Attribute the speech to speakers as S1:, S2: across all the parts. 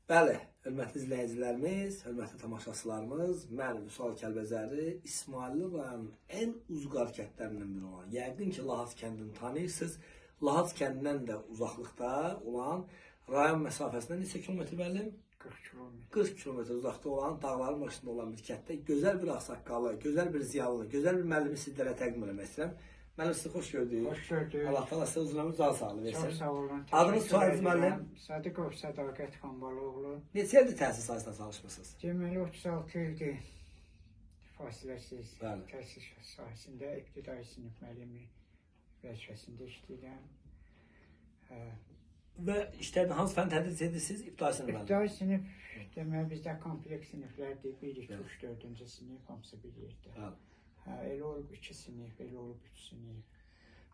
S1: Bəli, hörmətli izləyicilərimiz, hörmətli tamaşaçılarımız, mən Vüsal Kəlbəzəri, İsmailli rayonun ən uzqar kəndlərindən biri olan, yəqin ki, Lahat kəndini tanıyırsınız. Lahat kəndindən də uzaqlıqda olan, rayon məsafəsindən neçə kilometr müəllim?
S2: 40 kilometr.
S1: 40 kilometr uzaqda olan, dağların başında olan bir kənddə gözəl bir ağsaqqalı, gözəl bir ziyalı, gözəl bir müəllimi sizlərə təqdim etmək istəyirəm. Müəllim, sizi xoş gördük.
S2: Hoş gördük.
S1: Allah təala sizə uzun ömür, can sağlığı versin.
S2: Çok sağ olun.
S1: Adınız, soyadınız müəllim?
S2: Sadiqov Sədaqət Xanbaloğlu.
S1: Neçə ildir təhsil sahəsində çalışmısınız?
S2: Deməli 36 ildir fasiləsiz
S1: Bəli.
S2: təhsil sahəsində ibtidai sinif müəllimi vəzifəsində işləyirəm.
S1: Və işlərin hansı fən tədris edirsiniz? İbtidai sinif müəllimi.
S2: İbtidai sinif deməli bizdə kompleks siniflərdir. 1, 2, 3, 4-cü sinif hamısı bir yerdə.
S1: Bəli.
S2: Elə olub 2 sinif, elə olub 3 sinif.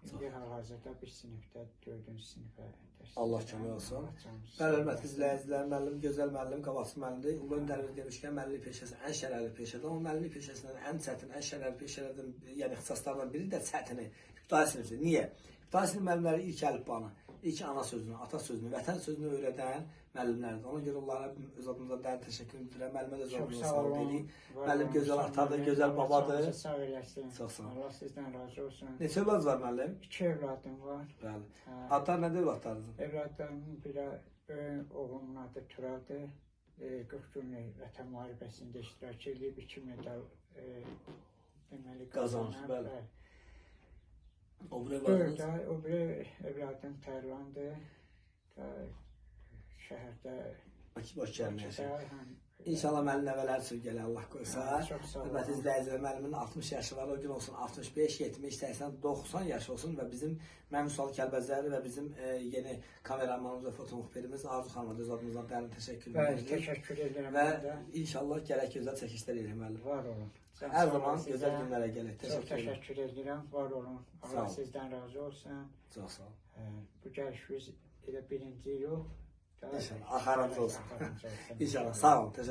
S2: İndi hal-hazırda bir sinifdə 4-cü sinifə dərs.
S1: Allah kömək olsun.
S2: Allah canımız sağ
S1: Bəli,
S2: olsun.
S1: hörmətli izləyicilər, müəllim, gözəl müəllim, qabaqçı müəllimdir. Ulu öndərimiz demişkən, müəllimlik peşəsi ən şərəfli peşədir. Amma müəllimlik peşəsindən ən çətin, ən şərəfli peşələrdən, yəni ixtisaslardan biri də çətini, ibtidai sinifdir. Niyə? İbtidai sinif müəllimləri ilk əlifbanı, ilk ana sözünü, ata sözünü, vətən sözünü öyrədən müəllimlərdir. Ona görə onlara öz adımızdan dərin təşəkkür edirəm. Müəllimə də öz
S2: Çox
S1: adımızdan
S2: sağ
S1: sağ
S2: olun.
S1: deyirik.
S2: Var
S1: Müəllim
S2: olun,
S1: gözəl
S2: sağ
S1: atadır,
S2: olun.
S1: gözəl
S2: Allah
S1: babadır.
S2: canınızı sağ eləsin.
S1: Çox sağ olun.
S2: Allah sizdən razı olsun.
S1: Neçə övladınız var müəllim?
S2: 2 evladım var.
S1: Bəli.
S2: Hə.
S1: Adlar nədir övladlarınızın?
S2: Evladlarımın biri böyük oğlumun adı Turaldır. 40 günlük vətən müharibəsində iştirak edib 2 medal deməli
S1: Qazanmış,
S2: qazanıb.
S1: bəli. O biri
S2: Dörd
S1: övladınız?
S2: ay, o biri evladım Tərlandır. Şəhərdə
S1: Bakı gəlməyəcək.
S2: Bakıda həm
S1: İnşallah müəllim nəvələr üçün gələ Allah qoysa.
S2: Çox sağ olun.
S1: Hörmətli izləyicilər, müəllimin 60 yaşı var, o gün olsun 65, 70, 80, 90 yaş olsun və bizim mən Vüsal Kəlbəzəri və bizim yeni kameramanımız və fotomuxbirimiz Arzu xanıma da öz adımızdan dərin təşəkkür
S2: bəli,
S1: edirik.
S2: təşəkkür edirəm.
S1: Və
S2: mən də.
S1: inşallah gərək gözəl çəkişlər eləyə müəllim.
S2: Var olun.
S1: Hər zaman gözəl günlərə gələk.
S2: Çox
S1: Təşəkkür ederim.
S2: təşəkkür edirəm. Var olun.
S1: Sağ
S2: Allah
S1: olun.
S2: sizdən razı olsun.
S1: Çox sağ ol.
S2: Bu gəlişiniz elə birinci yox.
S1: İnşallah axarımız olsun.
S2: Axarımız olsun.
S1: İnşallah. Sağ olun. Təşəkkür